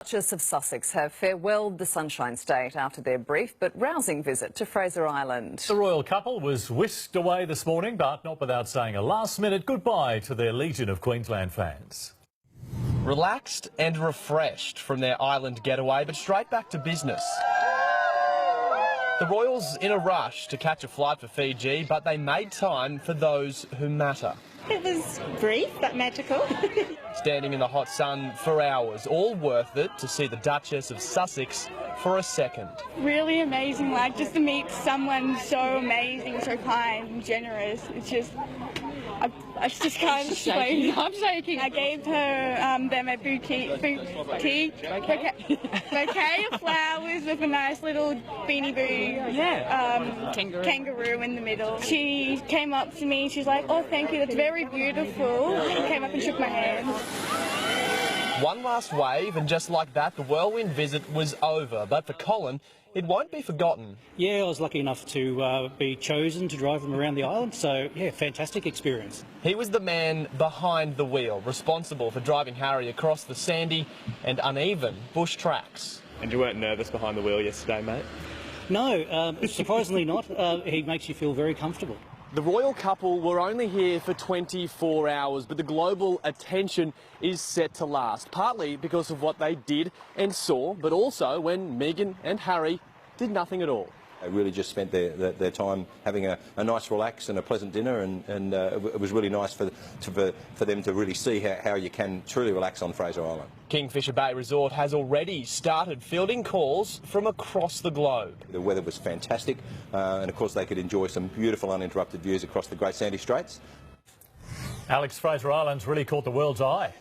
Duchess of Sussex have farewelled the Sunshine State after their brief but rousing visit to Fraser Island. The royal couple was whisked away this morning, but not without saying a last-minute goodbye to their legion of Queensland fans. Relaxed and refreshed from their island getaway, but straight back to business. The royals in a rush to catch a flight for Fiji, but they made time for those who matter. It was brief but magical. Standing in the hot sun for hours, all worth it to see the Duchess of Sussex for a second. Really amazing, like just to meet someone so amazing, so kind and generous. It's just, I just can't explain. I'm shaking. I gave her them a bouquet of flowers with a nice little beanie boo, kangaroo in the middle. She came up to me, she's like, "Oh, thank you, that's very beautiful." She came up and shook my hand. One last wave, and just like that, the whirlwind visit was over. But for Colin, it won't be forgotten. Yeah, I was lucky enough to be chosen to drive them around the island, so yeah, fantastic experience. He was the man behind the wheel, responsible for driving Harry across the sandy and uneven bush tracks. And you weren't nervous behind the wheel yesterday, mate? No, surprisingly not. He makes you feel very comfortable. The royal couple were only here for 24 hours, but the global attention is set to last, partly because of what they did and saw, but also when Meghan and Harry did nothing at all. They really just spent their time having a nice relax and a pleasant dinner, and it was really nice for them to really see how you can truly relax on Fraser Island. Kingfisher Bay Resort has already started fielding calls from across the globe. The weather was fantastic, and of course they could enjoy some beautiful uninterrupted views across the Great Sandy Straits. Alex, Fraser Island's really caught the world's eye.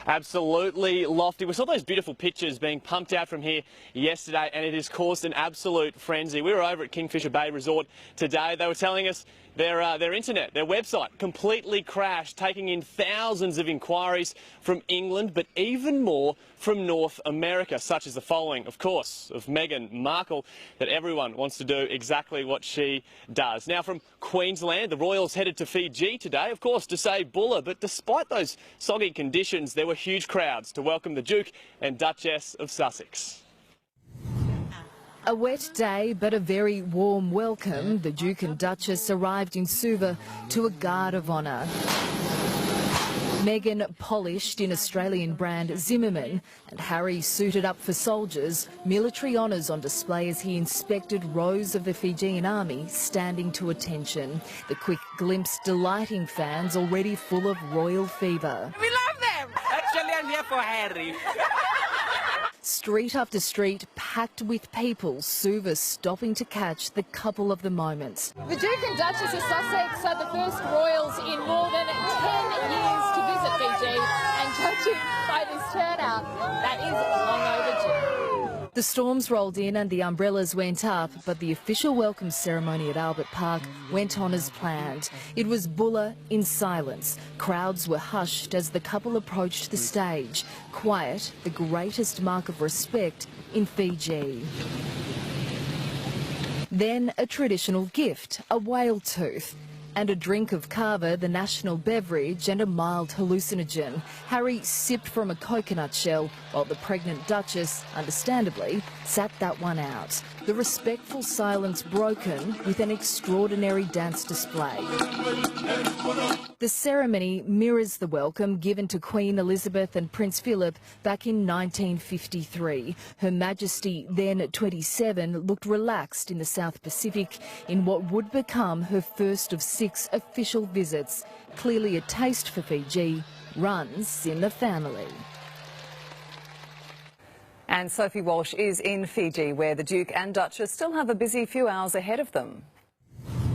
Absolutely lofty. We saw those beautiful pictures being pumped out from here yesterday, and it has caused an absolute frenzy. We were over at Kingfisher Bay Resort today. They were telling us their internet, their website, completely crashed, taking in thousands of inquiries from England, but even more from North America, such as the following, of course, of Meghan Markle, that everyone wants to do exactly what she does. Now, from Queensland, the royals headed to Fiji today, of course, to say Bulla, but despite those soggy conditions, there were huge crowds to welcome the Duke and Duchess of Sussex. A wet day, but a very warm welcome. The Duke and Duchess arrived in Suva to a guard of honour. Meghan polished in Australian brand Zimmerman, and Harry suited up for soldiers, military honours on display as he inspected rows of the Fijian army standing to attention. The quick glimpse delighting fans already full of royal fever. We love them! Actually, I'm here for Harry. Street after street packed with people, Suva stopping to catch the couple of the moments. The Duke and Duchess of Sussex are the first royals in more than 10 years to visit Fiji, and judging by this turnout, that is long overdue. The storms rolled in and the umbrellas went up, but the official welcome ceremony at Albert Park went on as planned. It was Bulla in silence. Crowds were hushed as the couple approached the stage. Quiet, the greatest mark of respect in Fiji. Then a traditional gift, a whale tooth. And a drink of kava, the national beverage, and a mild hallucinogen. Harry sipped from a coconut shell, while the pregnant Duchess, understandably, sat that one out. The respectful silence broken with an extraordinary dance display. The ceremony mirrors the welcome given to Queen Elizabeth and Prince Philip back in 1953. Her Majesty, then 27, looked relaxed in the South Pacific in what would become her first of 6 official visits. Clearly a taste for Fiji runs in the family. And Sophie Walsh is in Fiji, where the Duke and Duchess still have a busy few hours ahead of them.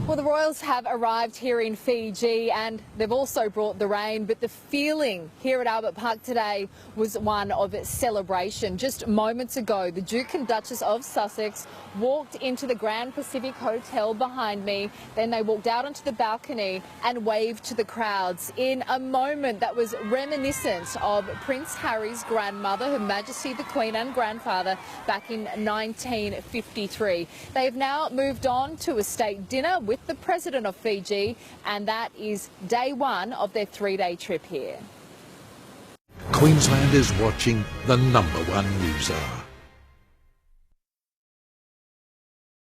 Well, the royals have arrived here in Fiji and they've also brought the rain, but the feeling here at Albert Park today was one of celebration. Just moments ago, the Duke and Duchess of Sussex walked into the Grand Pacific Hotel behind me. Then they walked out onto the balcony and waved to the crowds in a moment that was reminiscent of Prince Harry's grandmother, Her Majesty the Queen, and grandfather back in 1953. They have now moved on to a state dinner with the President of Fiji, and that is day one of their 3-day trip here. Queensland is watching the #1 news hour.